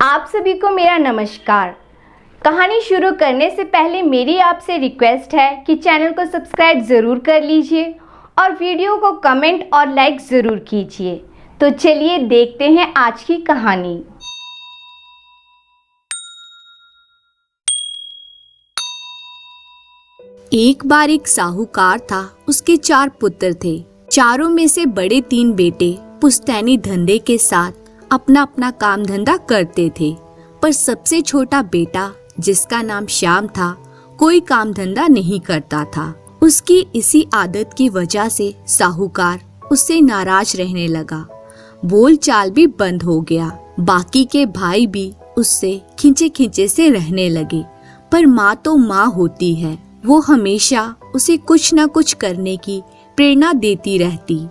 आप सभी को मेरा नमस्कार। कहानी शुरू करने से पहले मेरी आपसे रिक्वेस्ट है कि चैनल को सब्सक्राइब ज़रूर कर लीजिए और वीडियो को कमेंट और लाइक ज़रूर कीजिए। तो चलिए देखते हैं आज की कहानी। एक बार एक साहूकार था। उसके 4 पुत्र थे। चारों में से बड़े 3 बेटे पुश्तैनी धंधे के साथ अपना अपना काम धंधा करते थे, पर सबसे छोटा बेटा, जिसका नाम श्याम था, कोई काम धंधा नहीं करता था। उसकी इसी आदत की वजह से साहूकार उससे नाराज रहने लगा। बोलचाल भी बंद हो गया। बाकी के भाई भी उससे खींचे खींचे से रहने लगे। पर माँ तो माँ होती है, वो हमेशा उसे कुछ न कुछ करने की प्रेरणा देती रहती।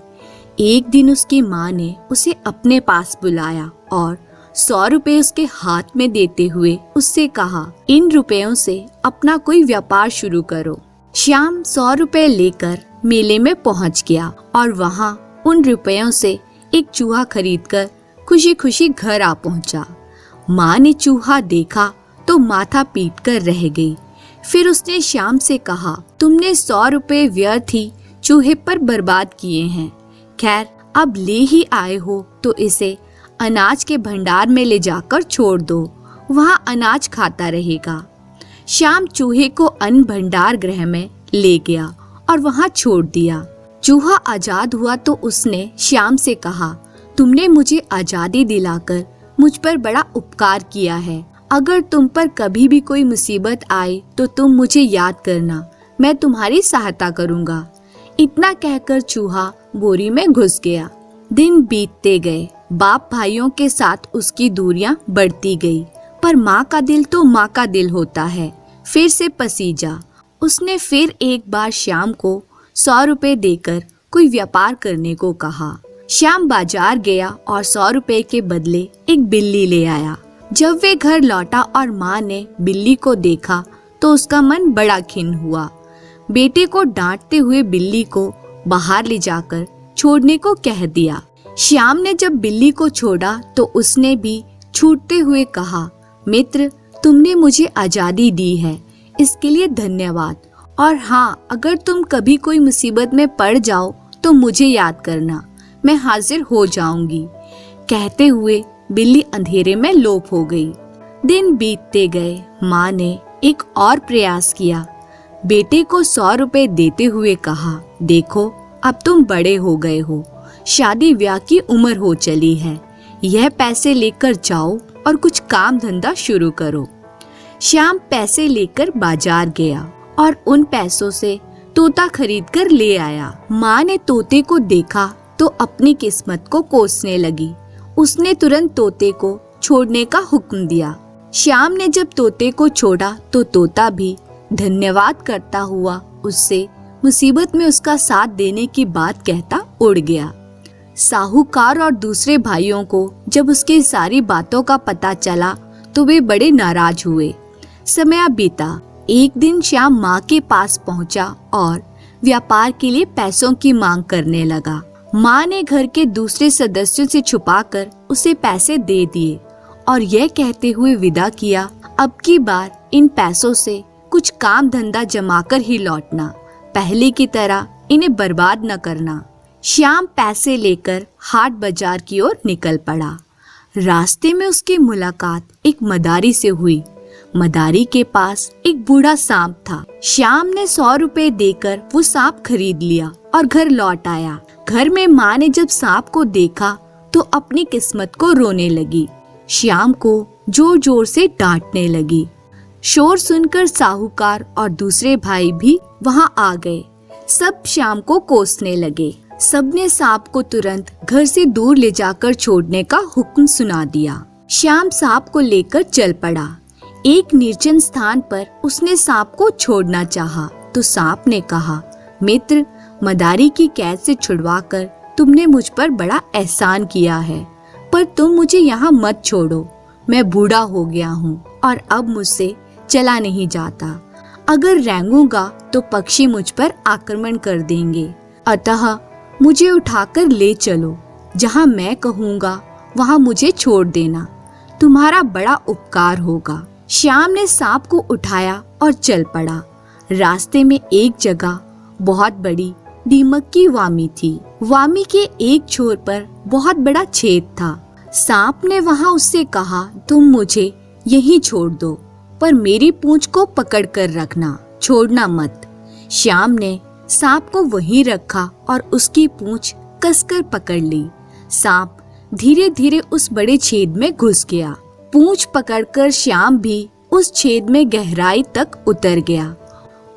एक दिन उसकी माँ ने उसे अपने पास बुलाया और 100 रुपए उसके हाथ में देते हुए उससे कहा, इन रुपयों से अपना कोई व्यापार शुरू करो। श्याम 100 रुपए लेकर मेले में पहुंच गया और वहां उन रुपयों से एक चूहा खरीदकर खुशी खुशी घर आ पहुंचा। माँ ने चूहा देखा तो माथा पीट कर रह गई। फिर उसने श्याम से कहा, तुमने 100 रुपए व्यर्थ ही चूहे पर बर्बाद किए हैं। खैर, अब ले ही आए हो तो इसे अनाज के भंडार में ले जाकर छोड़ दो, वहाँ अनाज खाता रहेगा। श्याम चूहे को अन्न भंडार गृह में ले गया और वहाँ छोड़ दिया। चूहा आजाद हुआ तो उसने श्याम से कहा, तुमने मुझे आजादी दिलाकर मुझ पर बड़ा उपकार किया है। अगर तुम पर कभी भी कोई मुसीबत आए तो तुम मुझे याद करना, मैं तुम्हारी सहायता करूँगा। इतना कहकर चूहा बोरी में घुस गया। दिन बीतते गए। बाप भाइयों के साथ उसकी दूरियां बढ़ती गई, पर माँ का दिल तो माँ का दिल होता है। फिर से पसीजा। उसने फिर एक बार श्याम को 100 रुपए देकर कोई व्यापार करने को कहा। श्याम बाजार गया और 100 रुपए के बदले एक बिल्ली ले आया। जब वे घर लौटा और माँ ने बिल्ली को देखा तो उसका मन बड़ा खिन्न हुआ। बेटे को डांटते हुए बिल्ली को बाहर ले जाकर छोड़ने को कह दिया। श्याम ने जब बिल्ली को छोड़ा तो उसने भी छूटते हुए कहा, मित्र, तुमने मुझे आजादी दी है, इसके लिए धन्यवाद। और हाँ, अगर तुम कभी कोई मुसीबत में पड़ जाओ तो मुझे याद करना, मैं हाजिर हो जाऊंगी। कहते हुए बिल्ली अंधेरे में लोप हो गई। दिन बीतते गए। माँ ने एक और प्रयास किया। बेटे को 100 रुपए देते हुए कहा, देखो, अब तुम बड़े हो गए हो, शादी ब्याह की उम्र हो चली है, यह पैसे लेकर जाओ और कुछ काम धंधा शुरू करो। श्याम पैसे लेकर बाजार गया और उन पैसों से तोता खरीद कर ले आया। माँ ने तोते को देखा तो अपनी किस्मत को कोसने लगी। उसने तुरंत तोते को छोड़ने का हुक्म दिया। श्याम ने जब तोते को छोड़ा तो तोता भी धन्यवाद करता हुआ उससे मुसीबत में उसका साथ देने की बात कहता उड़ गया। साहूकार और दूसरे भाइयों को जब उसकी सारी बातों का पता चला तो वे बड़े नाराज हुए। समय बीता। एक दिन श्याम माँ के पास पहुँचा और व्यापार के लिए पैसों की मांग करने लगा। माँ ने घर के दूसरे सदस्यों से छुपाकर उसे पैसे दे दिए और यह कहते हुए विदा किया, अब की बार इन पैसों से कुछ काम धंधा जमाकर ही लौटना, पहले की तरह इन्हें बर्बाद न करना। श्याम पैसे लेकर हाट बाजार की ओर निकल पड़ा। रास्ते में उसकी मुलाकात एक मदारी से हुई। मदारी के पास एक बूढ़ा सांप था। श्याम ने 100 रुपए देकर वो सांप खरीद लिया और घर लौट आया। घर में माँ ने जब सांप को देखा तो अपनी किस्मत को रोने लगी। श्याम को जोर जोर से डांटने लगी। शोर सुनकर साहूकार और दूसरे भाई भी वहां आ गए। सब श्याम को कोसने लगे। सबने सांप को तुरंत घर से दूर ले जाकर छोड़ने का हुक्म सुना दिया। श्याम सांप को लेकर चल पड़ा। एक निर्जन स्थान पर उसने सांप को छोड़ना चाहा तो सांप ने कहा, मित्र, मदारी की कैद से छुड़वाकर तुमने मुझ पर बड़ा एहसान किया है, पर तुम मुझे यहाँ मत छोड़ो। मैं बूढ़ा हो गया हूँ और अब मुझसे चला नहीं जाता। अगर रेंगूंगा तो पक्षी मुझ पर आक्रमण कर देंगे, अतः मुझे उठाकर ले चलो। जहाँ मैं कहूँगा वहाँ मुझे छोड़ देना। तुम्हारा बड़ा उपकार होगा। श्याम ने सांप को उठाया और चल पड़ा। रास्ते में एक जगह बहुत बड़ी दीमक की वामी थी। वामी के एक छोर पर बहुत बड़ा छेद था। सांप ने वहां उससे कहा, तुम मुझे यहीं छोड़ दो, पर मेरी पूंछ को पकड़ कर रखना, छोड़ना मत। श्याम ने सांप को वहीं रखा और उसकी पूंछ कसकर पकड़ ली। सांप धीरे धीरे उस बड़े छेद में घुस गया। पूंछ पकड़कर श्याम भी उस छेद में गहराई तक उतर गया।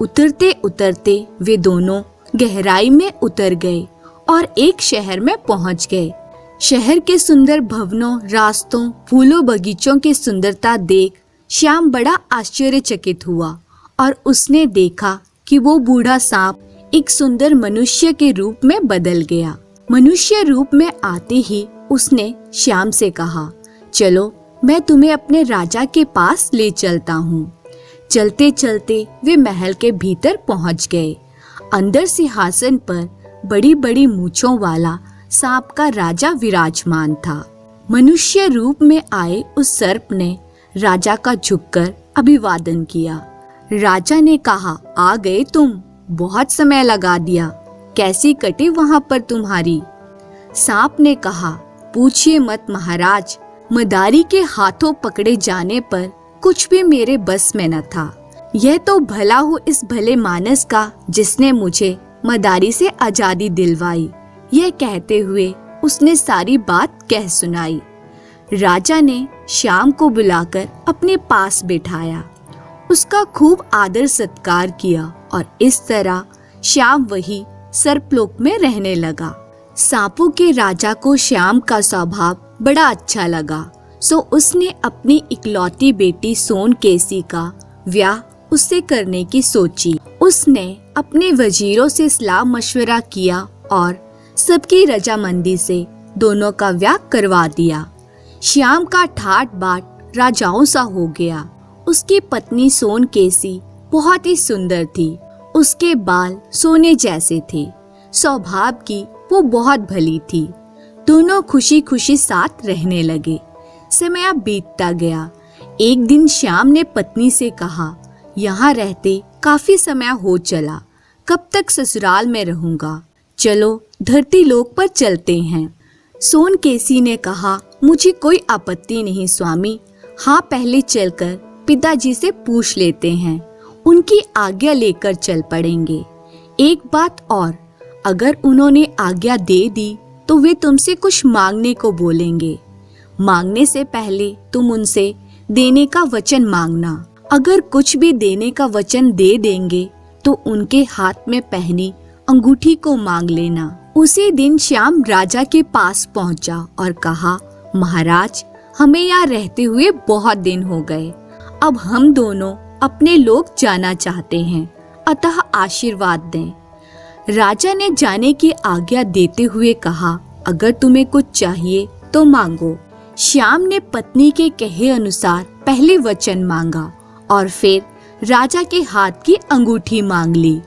उतरते उतरते वे दोनों गहराई में उतर गए और एक शहर में पहुंच गए। शहर के सुंदर भवनों, रास्तों, फूलों, बगीचों की सुंदरता देख श्याम बड़ा आश्चर्यचकित हुआ और उसने देखा कि वो बूढ़ा सांप एक सुंदर मनुष्य के रूप में बदल गया। मनुष्य रूप में आते ही उसने श्याम से कहा, चलो मैं तुम्हें अपने राजा के पास ले चलता हूँ। चलते चलते वे महल के भीतर पहुँच गए। अंदर सिंहासन पर बड़ी बड़ी मूंछों वाला सांप का राजा विराजमान था। मनुष्य रूप में आए उस सर्प ने राजा का झुककर अभिवादन किया। राजा ने कहा, आ गए तुम, बहुत समय लगा दिया, कैसी कटी वहां पर तुम्हारी? सांप ने कहा, पूछिए मत महाराज, मदारी के हाथों पकड़े जाने पर कुछ भी मेरे बस में न था। यह तो भला हो इस भले मानस का जिसने मुझे मदारी से आजादी दिलवाई। यह कहते हुए उसने सारी बात कह सुनाई। राजा ने श्याम को बुलाकर अपने पास बिठाया, उसका खूब आदर सत्कार किया और इस तरह श्याम वही सर्पलोक में रहने लगा। सांपों के राजा को श्याम का स्वभाव बड़ा अच्छा लगा, सो उसने अपनी इकलौती बेटी सोनकेसी का ब्याह उससे करने की सोची। उसने अपने वजीरों से सलाह मशवरा किया और सबकी रजामंदी से दोनों का ब्याह करवा दिया। श्याम का ठाट बाट राजाओं सा हो गया। उसकी पत्नी सोनकेसी बहुत ही सुंदर थी। उसके बाल सोने जैसे थे। स्वभाव की वो बहुत भली थी। दोनों खुशी खुशी साथ रहने लगे। समय बीतता गया। एक दिन श्याम ने पत्नी से कहा, यहाँ रहते काफी समय हो चला, कब तक ससुराल में रहूंगा, चलो धरती लोक पर चलते हैं। सोनकेसी ने कहा, मुझे कोई आपत्ति नहीं स्वामी, हाँ पहले चलकर पिताजी से पूछ लेते हैं, उनकी आज्ञा लेकर चल पड़ेंगे। एक बात और, अगर उन्होंने आज्ञा दे दी तो वे तुमसे कुछ मांगने को बोलेंगे। मांगने से पहले तुम उनसे देने का वचन मांगना। अगर कुछ भी देने का वचन दे देंगे तो उनके हाथ में पहनी अंगूठी को मांग लेना। उसी दिन श्याम राजा के पास पहुंचा और कहा, महाराज हमें यहाँ रहते हुए बहुत दिन हो गए, अब हम दोनों अपने लोग जाना चाहते हैं, अतः आशीर्वाद दें। राजा ने जाने की आज्ञा देते हुए कहा, अगर तुम्हें कुछ चाहिए तो मांगो। श्याम ने पत्नी के कहे अनुसार पहले वचन मांगा और फिर राजा के हाथ की अंगूठी मांग ली।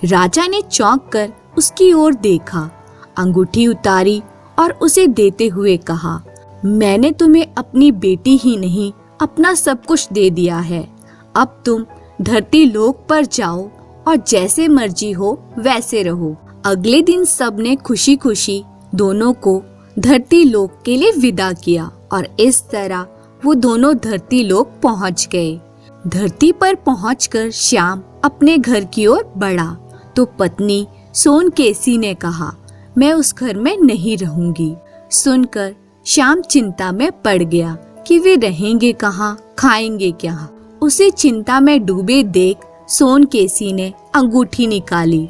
राजा ने चौंक कर उसकी ओर देखा, अंगूठी उतारी और उसे देते हुए कहा, मैंने तुम्हें अपनी बेटी ही नहीं अपना सब कुछ दे दिया है। अब तुम धरती लोक पर जाओ और जैसे मर्जी हो वैसे रहो। अगले दिन सबने खुशी खुशी दोनों को धरती लोक के लिए विदा किया और इस तरह वो दोनों धरती लोक पहुंच गए। धरती पर पहुंचकर श्याम अपने घर की ओर बढ़ा तो पत्नी सोनकेसी ने कहा, मैं उस घर में नहीं रहूंगी। सुनकर श्याम चिंता में पड़ गया कि वे रहेंगे कहाँ, खाएंगे क्या। उसे चिंता में डूबे देख सोनकेसी ने अंगूठी निकाली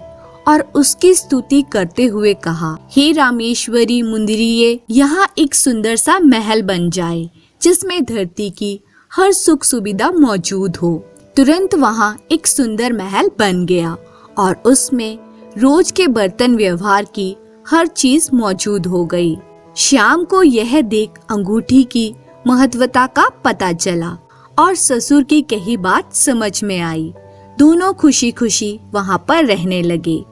और उसकी स्तुति करते हुए कहा, हे रामेश्वरी मुंदरिये, यहाँ एक सुंदर सा महल बन जाए जिसमें धरती की हर सुख सुविधा मौजूद हो। तुरंत वहाँ एक सुंदर महल बन गया और उसमें रोज के बर्तन व्यवहार की हर चीज मौजूद हो गई। श्याम को यह देख अंगूठी की महत्वता का पता चला और ससुर की कही बात समझ में आई। दोनों खुशी खुशी वहाँ पर रहने लगे।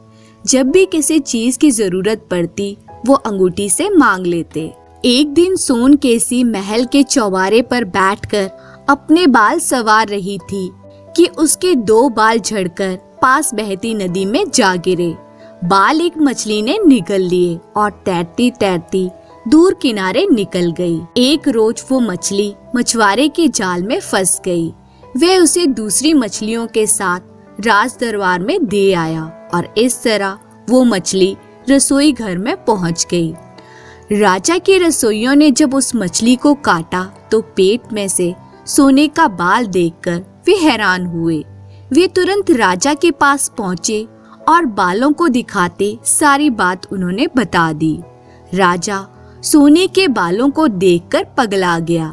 जब भी किसी चीज की जरूरत पड़ती वो अंगूठी से मांग लेते। एक दिन सोनकेसी महल के चौबारे पर बैठकर अपने बाल संवार रही थी कि उसके 2 बाल झड़कर पास बहती नदी में जा गिरे। बाल एक मछली ने निगल लिए और तैरती तैरती दूर किनारे निकल गई। एक रोज वो मछली मछुआरे के जाल में फंस गई। वह उसे दूसरी मछलियों के साथ राज दरबार में दे आया और इस तरह वो मछली रसोई घर में पहुंच गई। राजा के रसोइयों ने जब उस मछली को काटा तो पेट में से सोने का बाल देखकर वे हैरान हुए। वे तुरंत राजा के पास पहुंचे और बालों को दिखाते सारी बात उन्होंने बता दी। राजा सोने के बालों को देखकर पगला गया।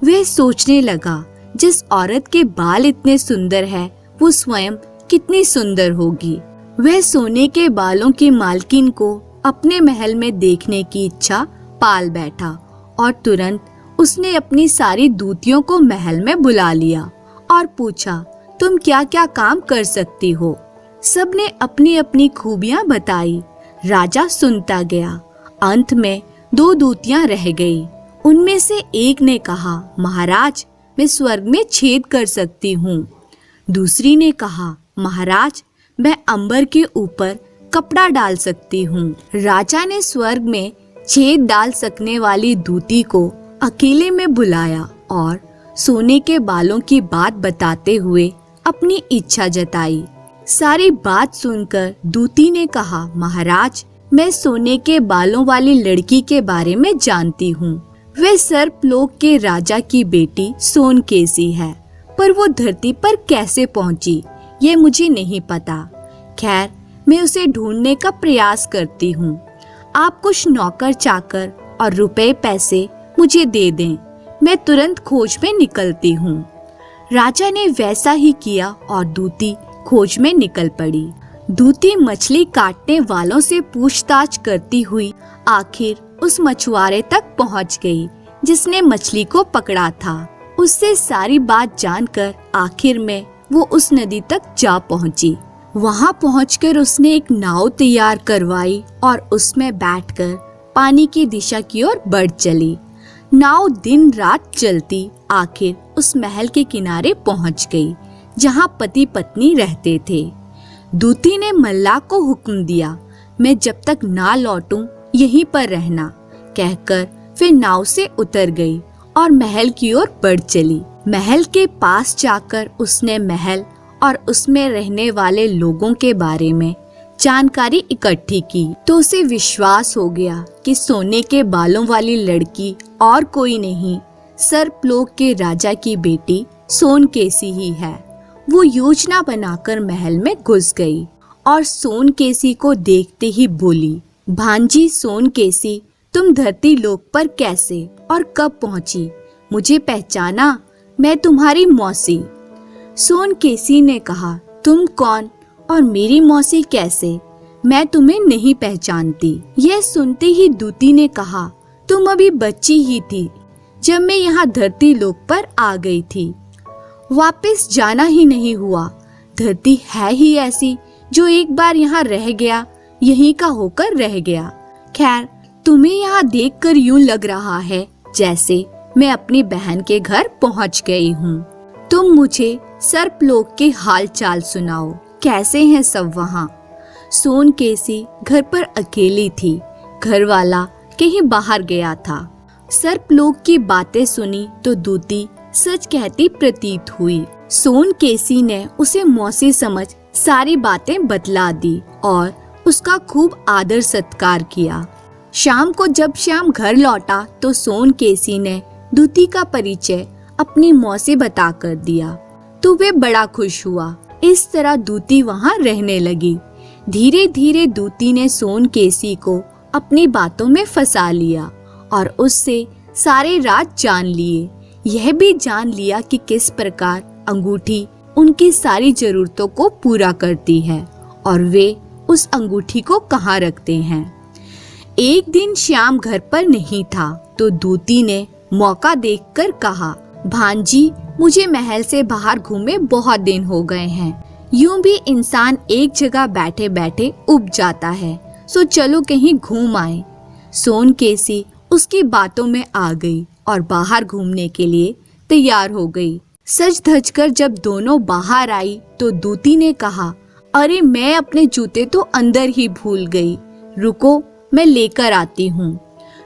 वह सोचने लगा, जिस औरत के बाल इतने सुंदर है वो स्वयं कितनी सुंदर होगी। वह सोने के बालों की मालकिन को अपने महल में देखने की इच्छा पाल बैठा और तुरंत उसने अपनी सारी दूतियों को महल में बुला लिया और पूछा, तुम क्या क्या काम कर सकती हो? सबने अपनी अपनी खूबियां बताई। राजा सुनता गया। अंत में 2 दूतियां रह गई। उनमें से एक ने कहा, महाराज मैं स्वर्ग में छेद कर सकती हूँ। दूसरी ने कहा, महाराज मैं अंबर के ऊपर कपड़ा डाल सकती हूँ। राजा ने स्वर्ग में छेद डाल सकने वाली दूती को अकेले में बुलाया और सोने के बालों की बात बताते हुए अपनी इच्छा जताई। सारी बात सुनकर दूती ने कहा, महाराज मैं सोने के बालों वाली लड़की के बारे में जानती हूँ। वह सर्पलोक के राजा की बेटी सोनकेसी है, पर वो धरती पर कैसे पहुँची ये मुझे नहीं पता। खैर मैं उसे ढूंढने का प्रयास करती हूँ। आप कुछ नौकर चाकर और रुपए पैसे मुझे दे दें, मैं तुरंत खोज में निकलती हूँ। राजा ने वैसा ही किया और दूती खोज में निकल पड़ी। दूती मछली काटने वालों से पूछताछ करती हुई आखिर उस मछुआरे तक पहुँच गई जिसने मछली को पकड़ा था। उससे सारी बात जानकर आखिर में वो उस नदी तक जा पहुँची। वहाँ पहुंचकर उसने एक नाव तैयार करवाई और उसमें बैठकर पानी की दिशा की ओर बढ़ चली। नाव दिन रात चलती आखिर उस महल के किनारे पहुंच गई जहाँ पति पत्नी रहते थे। दूती ने मल्लाह को हुक्म दिया, मैं जब तक ना लौटूं यहीं पर रहना, कहकर फिर नाव से उतर गई और महल की ओर बढ़ चली। महल के पास जाकर उसने महल और उसमें रहने वाले लोगों के बारे में जानकारी इकट्ठी की तो उसे विश्वास हो गया कि सोने के बालों वाली लड़की और कोई नहीं, सर्पलोक के राजा की बेटी सोनकेसी ही है। वो योजना बनाकर महल में घुस गई और सोनकेसी को देखते ही बोली, भांजी सोनकेसी तुम धरती लोक पर कैसे और कब पहुंची? मुझे पहचाना? मैं तुम्हारी मौसी। सोनकेसी ने कहा, तुम कौन और मेरी मौसी कैसे? मैं तुम्हें नहीं पहचानती। यह सुनते ही दूती ने कहा, तुम अभी बच्ची ही थी जब मैं यहाँ धरती लोक पर आ गई थी। वापस जाना ही नहीं हुआ। धरती है ही ऐसी जो एक बार यहाँ रह गया यहीं का होकर रह गया। खैर तुम्हें यहाँ देखकर यूं लग रहा है जैसे मैं अपनी बहन के घर पहुँच गई हूँ। तुम मुझे सर्पलोक के हाल चाल सुनाओ, कैसे हैं सब वहाँ? सोनकेसी घर पर अकेली थी। घर वाला कहीं बाहर गया था। सर्पलोक की बातें सुनी तो दूती सच कहती प्रतीत हुई। सोनकेसी ने उसे मौसी समझ सारी बातें बतला दी और उसका खूब आदर सत्कार किया। शाम को जब श्याम घर लौटा तो सोनकेसी ने दूती का परिचय अपनी मौसी बताकर दिया तो वे बड़ा खुश हुआ। इस तरह दूती वहाँ रहने लगी। धीरे धीरे दूती ने सोनकेसी को अपनी बातों में फंसा लिया और उससे सारे राज जान लिए। यह भी जान लिया कि किस प्रकार अंगूठी उनकी सारी जरूरतों को पूरा करती है और वे उस अंगूठी को कहाँ रखते हैं। एक दिन श्याम घर पर नहीं था तो दूती ने मौका देखकर कहा, भांजी मुझे महल से बाहर घूमे बहुत दिन हो गए हैं। यूं भी इंसान एक जगह बैठे बैठे उब जाता है, सो चलो कहीं घूम आए। सोनकेसी उसकी बातों में आ गई और बाहर घूमने के लिए तैयार हो गई। सज धज कर जब दोनों बाहर आई तो दूती ने कहा, अरे मैं अपने जूते तो अंदर ही भूल गई, रुको मैं लेकर आती हूँ।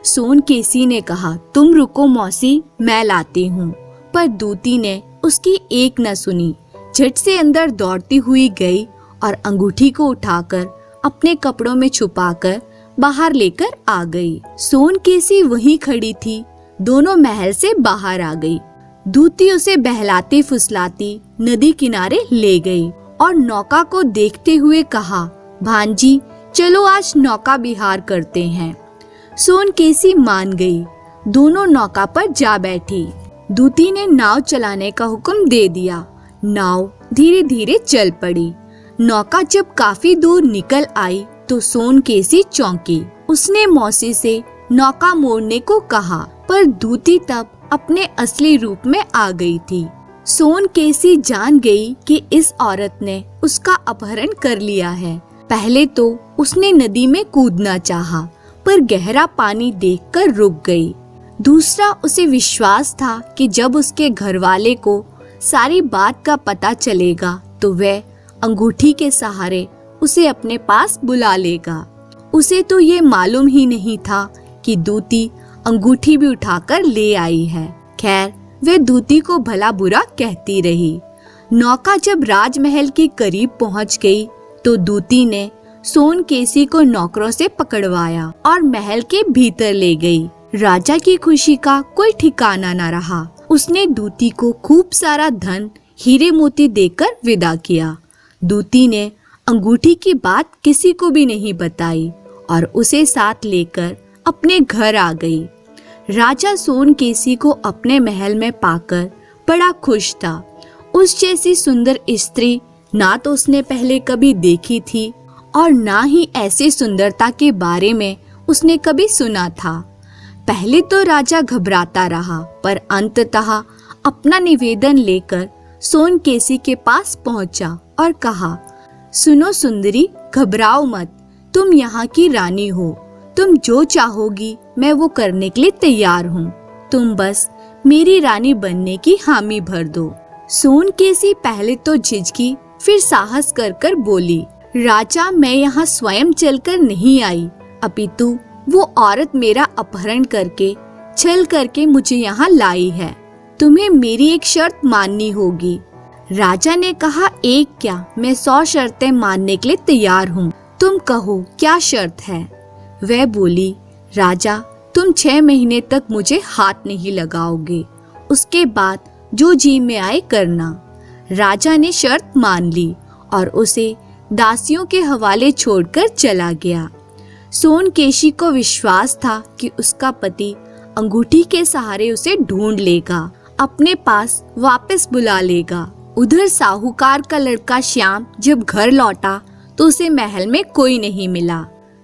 सोनकेसी ने कहा, तुम रुको मौसी, मैं लाती हूँ। पर दूती ने उसकी एक न सुनी, झट से अंदर दौड़ती हुई गई और अंगूठी को उठाकर अपने कपड़ों में छुपाकर बाहर लेकर आ गई। सोनकेसी वहीं खड़ी थी, दोनों महल से बाहर आ गई। दूती उसे बहलाती फुसलाती नदी किनारे ले गई और नौका को देखते हुए कहा, भांजी चलो आज नौका विहार करते हैं। सोनकेसी मान गई, दोनों नौका पर जा बैठी। दूती ने नाव चलाने का हुक्म दे दिया। नाव धीरे धीरे चल पड़ी। नौका जब काफी दूर निकल आई तो सोनकेसी चौंकी। उसने मौसी से नौका मोड़ने को कहा, पर दूती तब अपने असली रूप में आ गई थी। सोनकेसी जान गई कि इस औरत ने उसका अपहरण कर लिया है। पहले तो उसने नदी में कूदना चाहा, पर गहरा पानी देखकर रुक गई। दूसरा, उसे विश्वास था कि जब उसके घरवाले को सारी बात का पता चलेगा तो वह अंगूठी के सहारे उसे अपने पास बुला लेगा। उसे तो ये मालूम ही नहीं था कि दूती अंगूठी भी उठाकर ले आई है। खैर, वह दूती को भला बुरा कहती रही। नौका जब राजमहल के करीब पहुंच गई तो दूती ने सोनकेसी को नौकरों से पकड़वाया और महल के भीतर ले गई। राजा की खुशी का कोई ठिकाना न रहा। उसने दूती को खूब सारा धन, हीरे मोती देकर विदा किया। दूती ने अंगूठी की बात किसी को भी नहीं बताई और उसे साथ लेकर अपने घर आ गई। राजा सोनकेसी को अपने महल में पाकर बड़ा खुश था। उस जैसी सुंदर स्त्री ना तो उसने पहले कभी देखी थी और ना ही ऐसी सुंदरता के बारे में उसने कभी सुना था। पहले तो राजा घबराता रहा, पर अंततः अपना निवेदन लेकर सोनकेसी के पास पहुंचा और कहा, सुनो सुंदरी, घबराओ मत, तुम यहाँ की रानी हो। तुम जो चाहोगी मैं वो करने के लिए तैयार हूँ। तुम बस मेरी रानी बनने की हामी भर दो। सोनकेसी पहले तो झिझकी, फिर साहस कर कर बोली, राजा मैं यहाँ स्वयं चलकर नहीं आई, अपितु वो औरत मेरा अपहरण करके छल करके मुझे यहाँ लाई है। तुम्हें मेरी एक शर्त माननी होगी। राजा ने कहा, एक क्या, मैं 100 शर्तें मानने के लिए तैयार हूँ। तुम कहो क्या शर्त है। वह बोली, राजा तुम 6 महीने तक मुझे हाथ नहीं लगाओगे, उसके बाद जो जी में आए करना। राजा ने शर्त मान ली और उसे दासियों के हवाले छोड़कर चला गया। सोनकेशी को विश्वास था कि उसका पति अंगूठी के सहारे उसे ढूंढ लेगा, अपने पास वापस बुला लेगा। उधर साहूकार का लड़का श्याम जब घर लौटा तो उसे महल में कोई नहीं मिला।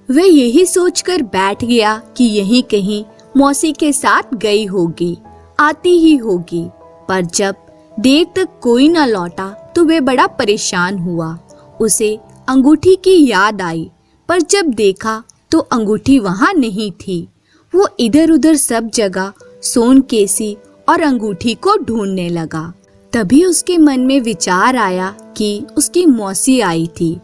वह यही सोचकर बैठ गया कि यहीं कहीं मौसी के साथ गई होगी, आती ही होगी। पर जब देर तक कोई न लौटा तो वह बड़ा परेशान हुआ। उसे अंगूठी की याद आई, पर जब देखा तो अंगूठी वहां नहीं थी। वो इधर उधर सब जगह सोनकेसी और अंगूठी को ढूंढने लगा। तभी उसके मन में विचार आया कि उसकी मौसी आई थी।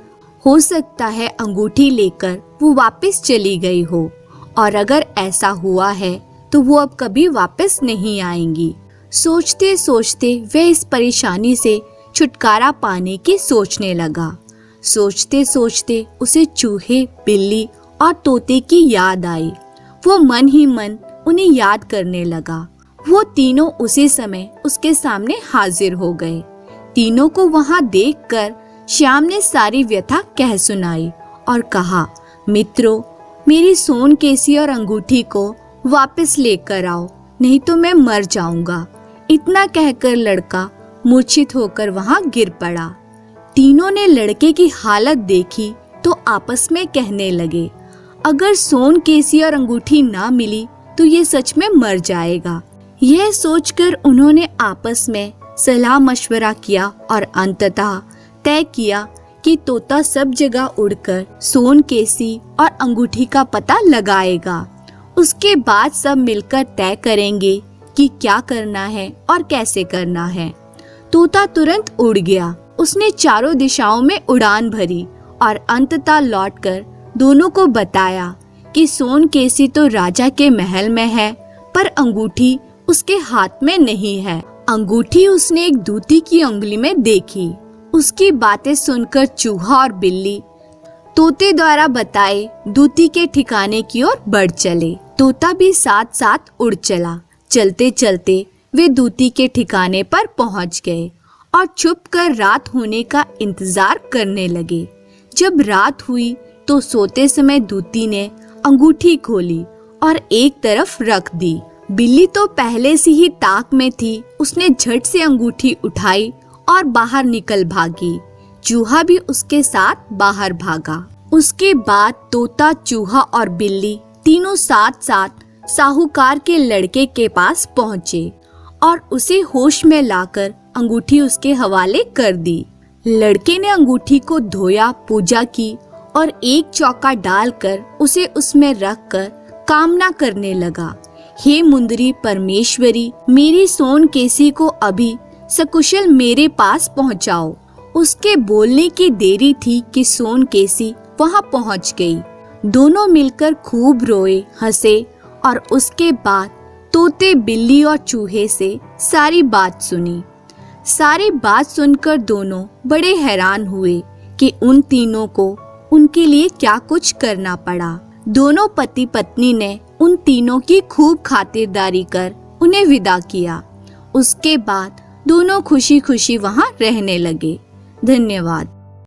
हो सकता है अंगूठी लेकर वो वापस चली गई हो, और अगर ऐसा हुआ है तो वो अब कभी वापस नहीं आएंगी। सोचते सोचते वह इस परेशानी से छुटकारा पाने की सोचने लगा। सोचते सोचते उसे चूहे, बिल्ली और तोते की याद आई। वो मन ही मन उन्हें याद करने लगा। वो तीनों उसी समय उसके सामने हाजिर हो गए। तीनों को वहां देखकर श्याम ने सारी व्यथा कह सुनाई और कहा, मित्रों, मेरी सोनकेसी और अंगूठी को वापस लेकर आओ, नहीं तो मैं मर जाऊंगा। इतना कहकर लड़का मूर्छित होकर वहां गिर पड़ा। तीनों ने लड़के की हालत देखी तो आपस में कहने लगे, अगर सोनकेसी और अंगूठी ना मिली तो ये सच में मर जाएगा। यह सोचकर उन्होंने आपस में सलाह मशवरा किया और अंततः तय किया कि तोता सब जगह उड़कर सोनकेसी और अंगूठी का पता लगाएगा। उसके बाद सब मिलकर तय करेंगे कि क्या करना है और कैसे करना है। तोता तुरंत उड़ गया। उसने चारों दिशाओं में उड़ान भरी और अंततः लौटकर दोनों को बताया कि सोनकेसी तो राजा के महल में है, पर अंगूठी उसके हाथ में नहीं है। अंगूठी उसने एक दूती की उंगली में देखी। उसकी बातें सुनकर चूहा और बिल्ली तोते द्वारा बताए दूती के ठिकाने की ओर बढ़ चले। तोता भी साथ साथ उड़ चला। चलते चलते वे दूती के ठिकाने पर पहुंच गए और छुपकर रात होने का इंतजार करने लगे। जब रात हुई तो सोते समय दूती ने अंगूठी खोली और एक तरफ रख दी। बिल्ली तो पहले से ही ताक में थी। उसने झट से अंगूठी उठाई और बाहर निकल भागी। चूहा भी उसके साथ बाहर भागा। उसके बाद तोता, चूहा और बिल्ली तीनों साथ साथ साहूकार के लड़के के पास पहुँचे और उसे होश में लाकर अंगूठी उसके हवाले कर दी। लड़के ने अंगूठी को धोया, पूजा की और एक चौका डालकर उसे उसमें रखकर कामना करने लगा, हे मुंदरी परमेश्वरी, मेरी सोनकेसी को अभी सकुशल मेरे पास पहुंचाओ। उसके बोलने की देरी थी कि सोनकेसी वहां पहुंच गई। दोनों मिलकर खूब रोए, हंसे और उसके बाद तोते, बिल्ली और चूहे से सारी बात सुनी। सारी बात सुनकर दोनों बड़े हैरान हुए कि उन तीनों को उनके लिए क्या कुछ करना पड़ा। दोनों पति पत्नी ने उन तीनों की खूब खातिरदारी कर उन्हें विदा किया। उसके बाद दोनों खुशी खुशी वहां रहने लगे। धन्यवाद।